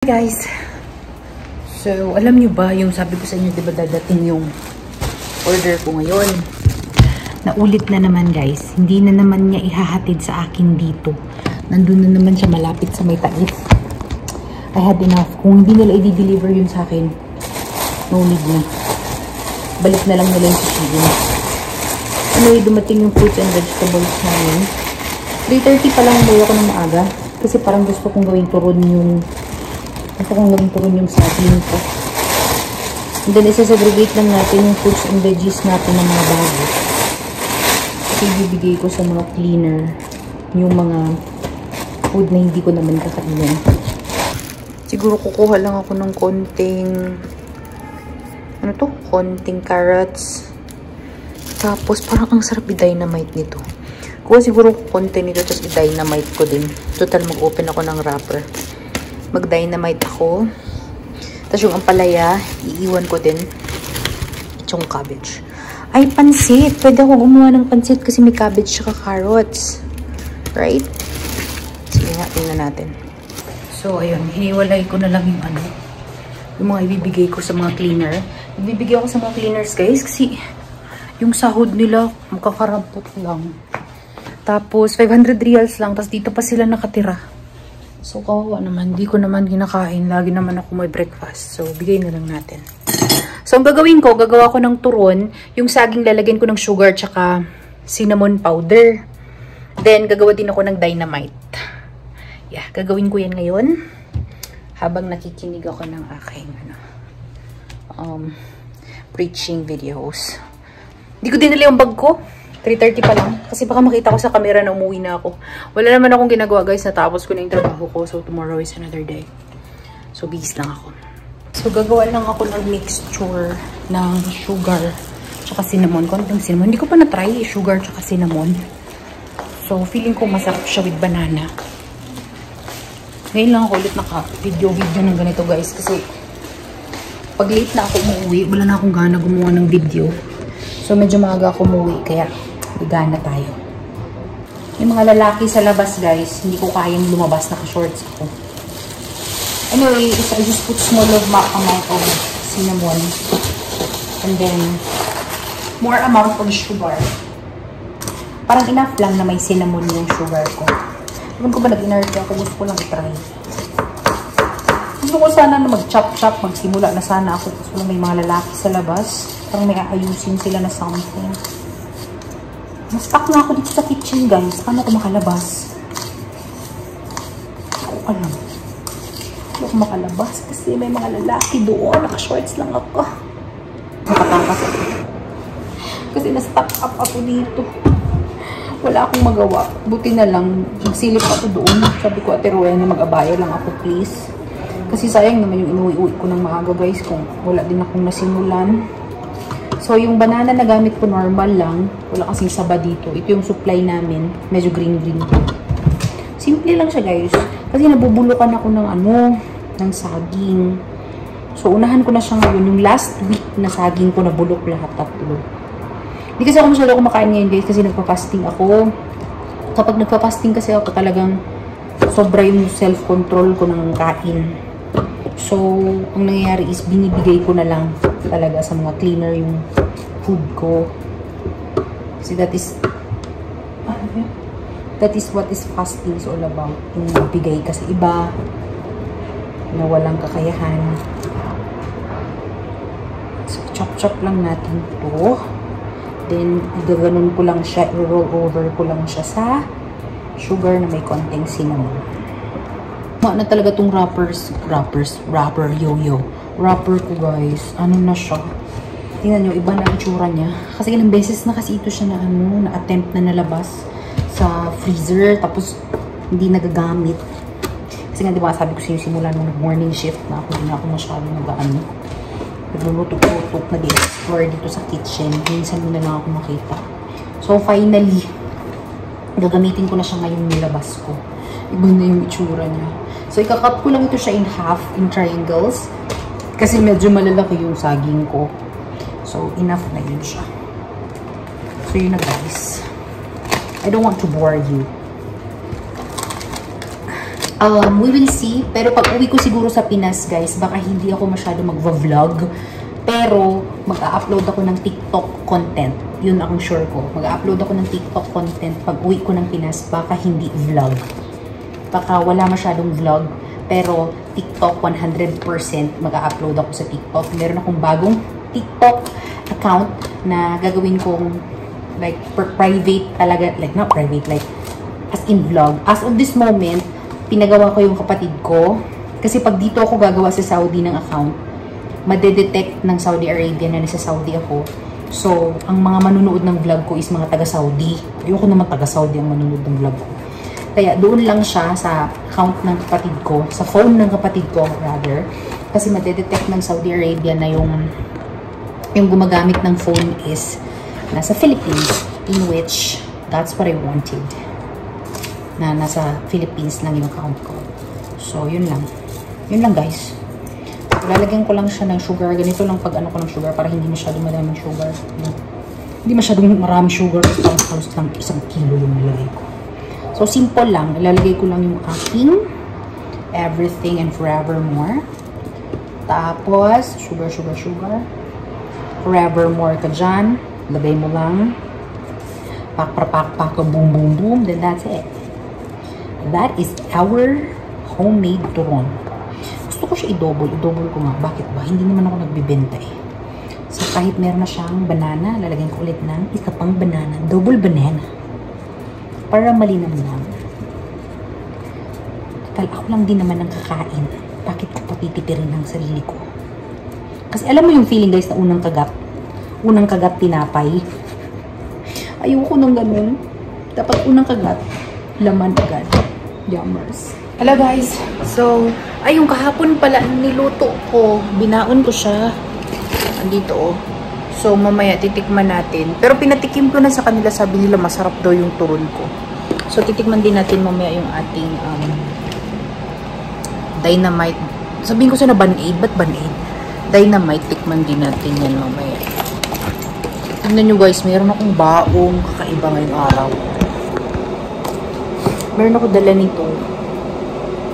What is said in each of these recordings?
Hi guys! So, alam nyo ba yung sabi ko sa inyo, diba dadating yung order ko ngayon? Naulit na naman guys. Hindi na naman niya ihahatid sa akin dito. Nandun na naman siya malapit sa may tais. I had enough. Kung hindi nila i-deliver yun sa akin, no need na. Balik na lang nila yung sisigin. Anyway, dumating yung fruits and vegetables namin. 3:30 pa lang umuwi ako ng maaga. Kasi parang gusto kong gawing turon yung saging ko. And then, isa-segregate lang natin yung fruits and veggies natin ng mga bago. Kasi ibibigay ko sa mga cleaner yung mga food na hindi ko naman kakainin. Siguro kukuha lang ako ng konting carrots. Tapos, parang ang sarap i-dynamite nito. Kuha siguro konti nito, tapos i-dynamite ko din. Total, mag-open ako ng wrapper. Mag-dynamite ako. Tapos yung ampalaya, iiwan ko din. Itong cabbage. Ay, pansit! Pwede ako gumawa ng pansit kasi may cabbage saka carrots. Right? Sige nga, tingnan natin. So, ayun. Hiniwalay ko na lang yung mga ibibigay ko sa mga cleaner. Ibibigay ako sa mga cleaners, guys, kasi yung sahod nila, magkakarampot lang. Tapos, 500 reals lang. Tapos, dito pa sila nakatira. So, kawawa naman. Hindi ko naman kinakain. Lagi naman ako may breakfast. So, bigay na lang natin. So, ang gagawin ko, gagawa ko ng turon. Yung saging lalagyan ko ng sugar tsaka cinnamon powder. Then, gagawa din ako ng dynamite. Yeah, gagawin ko yan ngayon. Habang nakikinig ako ng aking preaching videos. Hindi ko dinala yung bag ko. 3:30 pa lang. Kasi baka makita ko sa camera na umuwi na ako. Wala naman akong ginagawa guys. Natapos ko na yung trabaho ko. So tomorrow is another day. So bis lang ako. So gagawa lang ako ng mixture ng sugar tsaka cinnamon. Konting cinnamon. Hindi ko pa na-try sugar tsaka cinnamon. So feeling ko masarap siya with banana. Ngayon lang ako ulit naka-video ng ganito guys. Kasi pag late na ako umuwi, wala na akong gana gumawa ng video. So medyo maaga ako umuwi. Kaya gana tayo. Yung mga lalaki sa labas, guys, hindi ko kayang lumabas. Naka-shorts ako. Anyway, I just put small amount of cinnamon. And then, more amount of sugar. Parang enough lang na may cinnamon yung sugar ko. Ewan ko ba nag-inert ako? Gusto ko lang i-try. Gusto ko sana na mag-chop-chop, magsimula na sana ako. Gusto ko may mga lalaki sa labas. Parang may aayusin sila na something. Na-stuck na ako dito sa kitchen, guys. Paano ako makalabas? Hindi ko alam. Hindi ako makalabas kasi may mga lalaki doon. Naka-shorts lang ako. Nakatakas ako. Kasi na-stuck up ako dito. Wala akong magawa. Buti na lang. Magsilip ako doon. Sabi ko, Ate Rowena, mag-abaya lang ako, please. Kasi sayang naman yung inuwi-uwi ko ng maaga, guys. Kung wala din akong nasimulan. So, yung banana na gamit ko normal lang. Wala kasing saba dito. Ito yung supply namin. Medyo green-green ko. Simple lang siya, guys. Kasi nabubulukan ako ng saging. So, unahan ko na siya ngayon. Yung last week na saging ko, nabulok lahat tatlo. Hindi kasi ako masyado kumakain ngayon, guys. Kasi nagpa-fasting ako. Kapag nagpa-fasting kasi ako, talagang sobra yung self-control ko ng kain. So, ang nangyayari is binibigay ko na lang talaga sa mga cleaner yung food ko. Kasi that is what is fasting is all about. Yung bigay kasi iba na walang kakayahan. So, chop-chop lang natin to. Then, gaganon ko lang siya, i-roll over ko lang siya sa sugar na may konting cinnamon. Na talaga tong wrapper yo-yo. Wrapper ko, guys. Ano na siya? Tingnan nyo, iba na itsura niya. Kasi ilang beses na kasi ito siya na-attempt na nalabas sa freezer. Tapos, hindi nagagamit. Kasi nga, diba, sabi ko sa inyo, simula nung morning shift na ako, hindi na ako masyadong naglulutok-lutok, nag-explore dito sa kitchen. Minsan mo na lang ako makita. So, finally, gagamitin ko na siya ngayong nilabas ko. Iba na yung itsura niya. So, ikakat ko lang ito siya in half, in triangles. Kasi medyo malalaki yung saging ko. So, enough na yun siya. So, yun na guys. I don't want to bore you. We will see. Pero pag uwi ko siguro sa Pinas, guys, baka hindi ako masyado mag-vlog. Pero, mag-upload ako ng TikTok content. Yun akong sure ko. Mag-upload ako ng TikTok content pag uwi ko ng Pinas, baka hindi vlog. Baka wala masyadong vlog. Pero, TikTok 100% mag-upload ako sa TikTok. Meron akong bagong TikTok account na gagawin kong like private talaga. Like, not private, like as in vlog. As of this moment, pinagawa ko yung kapatid ko. Kasi pag dito ako gagawa sa Saudi ng account, madedetect ng Saudi Arabia na nasa Saudi ako. So, ang mga manunood ng vlog ko is mga taga-Saudi. Ayoko naman taga-Saudi ang manunood ng vlog ko. Kaya doon lang siya sa account ng kapatid ko, sa phone ng kapatid ko rather. Kasi madedetect ng Saudi Arabia na yung gumagamit ng phone is nasa Philippines, in which that's what I wanted. Na nasa Philippines lang yung account ko. So, yun lang. Yun lang, guys. Lalagyan ko lang siya ng sugar. Ganito lang pag ano ko ng sugar para hindi masyadong madaming sugar. Hindi masyadong maraming sugar. Halos lang 1 kilo yung nilagay ko. So, simple lang. Ilalagay ko lang yung aking everything and forevermore. Tapos, sugar. Forevermore ka dyan. Lagay mo lang. Pak, boom, boom, boom. Then that's it. That is our homemade turon. Gusto ko siya i-double. I-double ko nga. Bakit ba? Hindi naman ako nagbibenta eh. So, kahit meron na siyang banana, lalagyan ko ulit ng isa pang banana. Double banana. Para malinam-nam. Total, ako lang din naman ang kakain. Bakit ko patitipirin ng sarili ko? Kasi alam mo yung feeling, guys, na unang kagat tinapay. Ayoko nung ganun. Dapat unang kagat, laman agad. Yummers. Hello guys. So, yung kahapon pala niluto ko. Binaon ko siya. Andito oh. So, mamaya titikman natin. Pero pinatikim ko na sa kanila. Sabi nila masarap daw yung turon ko. So, titikman din natin mamaya yung ating dynamite. Sabihin ko sana Band-Aid. Ba't Band-Aid? Dynamite. Tikman din natin yan mamaya. Tingnan nyo guys. Meron akong baong kakaiba ngayong araw. Meron ako dala nito.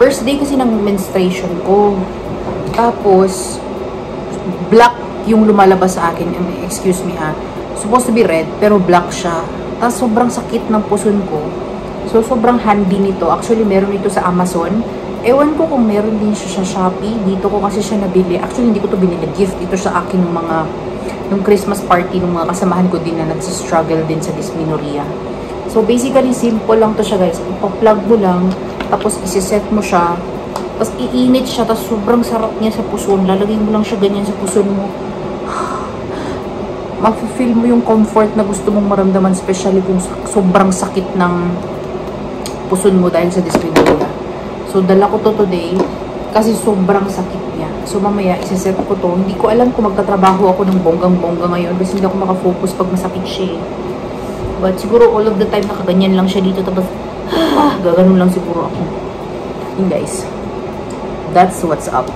First day kasi ng menstruation ko. Tapos, black yung lumalabas sa akin. Excuse me ha. Supposed to be red, pero black siya. Tapos, sobrang sakit ng puson ko. So, sobrang handy nito. Actually, meron ito sa Amazon. Ewan ko kung meron din siya sa Shopee. Dito ko kasi siya nabili. Actually, hindi ko to binili. Gift ito sa akin ng mga nung Christmas party ng mga kasamahan ko din na nagsistruggle din sa dysmenorrhea. So, basically, simple lang to siya, guys. Ipa-plug mo lang, tapos isi-set mo siya, tapos iinit siya, tapos sobrang sarap niya sa puson. Lalagay mo lang siya ganyan sa puson mo. Mag-feel mo yung comfort na gusto mong maramdaman, especially kung sobrang sakit ng puson mo dahil sa dysmenorrhea. So, dala ko to today, kasi sobrang sakit niya. So, mamaya, isi-set ko to. Hindi ko alam kung magtatrabaho ako ng bonggang-bongga ngayon, kasi hindi ako makafocus pag masakit siya. But siguro all of the time nakaganyan lang siya dito, tapos gaganon lang siguro ako. Yun guys, that's what's up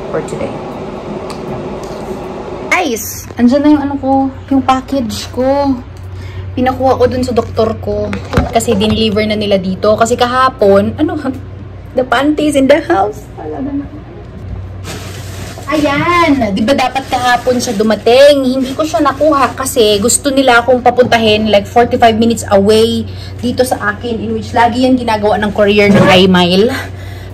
for today. Guys, andyan na yung ano ko, yung package ko. Pinakuha ko dun sa doktor ko kasi dineliver na nila dito. Kasi kahapon, the panties in the house. Ayan, di ba dapat kahapon siya dumating? Hindi ko siya nakuha kasi gusto nila akong papuntahin like 45 minutes away dito sa akin, in which lagi yan ginagawa ng courier ng iMile.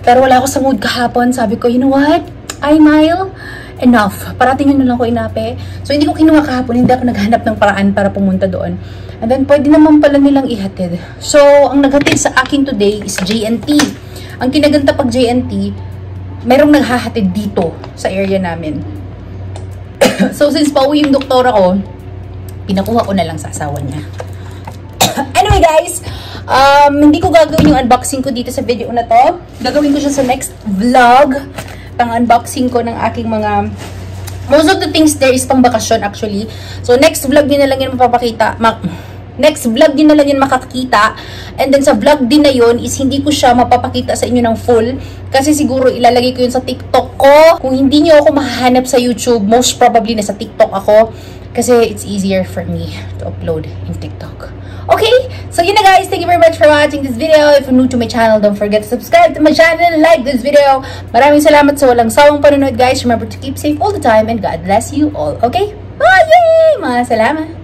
Pero wala ako sa mood kahapon. Sabi ko, you know what? iMile, enough. Parating yun na lang ko inape. So, hindi ko kinuha kahapon. Hindi ako naghanap ng paraan para pumunta doon. And then, pwede naman pala nilang ihatid. So, ang naghatid sa akin today is JNT. Ang kinaganda pag JNT, merong naghahatid dito sa area namin. So, since pauwi yung doktora ko, pinakuha ko na lang sa asawa niya. Anyway, guys, hindi ko gagawin yung unboxing ko dito sa video na to. Gagawin ko siya sa next vlog. Pang-unboxing ko ng aking mga... Most of the things there is pang bakasyon, actually. So, next vlog din na lang yan mapapakita. Next vlog din na lang yan makakita. And then sa vlog din na yun is hindi ko siya mapapakita sa inyo ng full. Kasi siguro ilalagay ko yun sa TikTok ko. Kung hindi nyo ako mahahanap sa YouTube, most probably nasa TikTok ako. Kasi it's easier for me to upload in TikTok. Okay? So yun na guys, thank you very much for watching this video. If you're new to my channel, don't forget to subscribe to my channel, like this video. Maraming salamat sa walang sawang panonood guys. Remember to keep safe all the time and God bless you all. Okay? Bye! Mga salamat!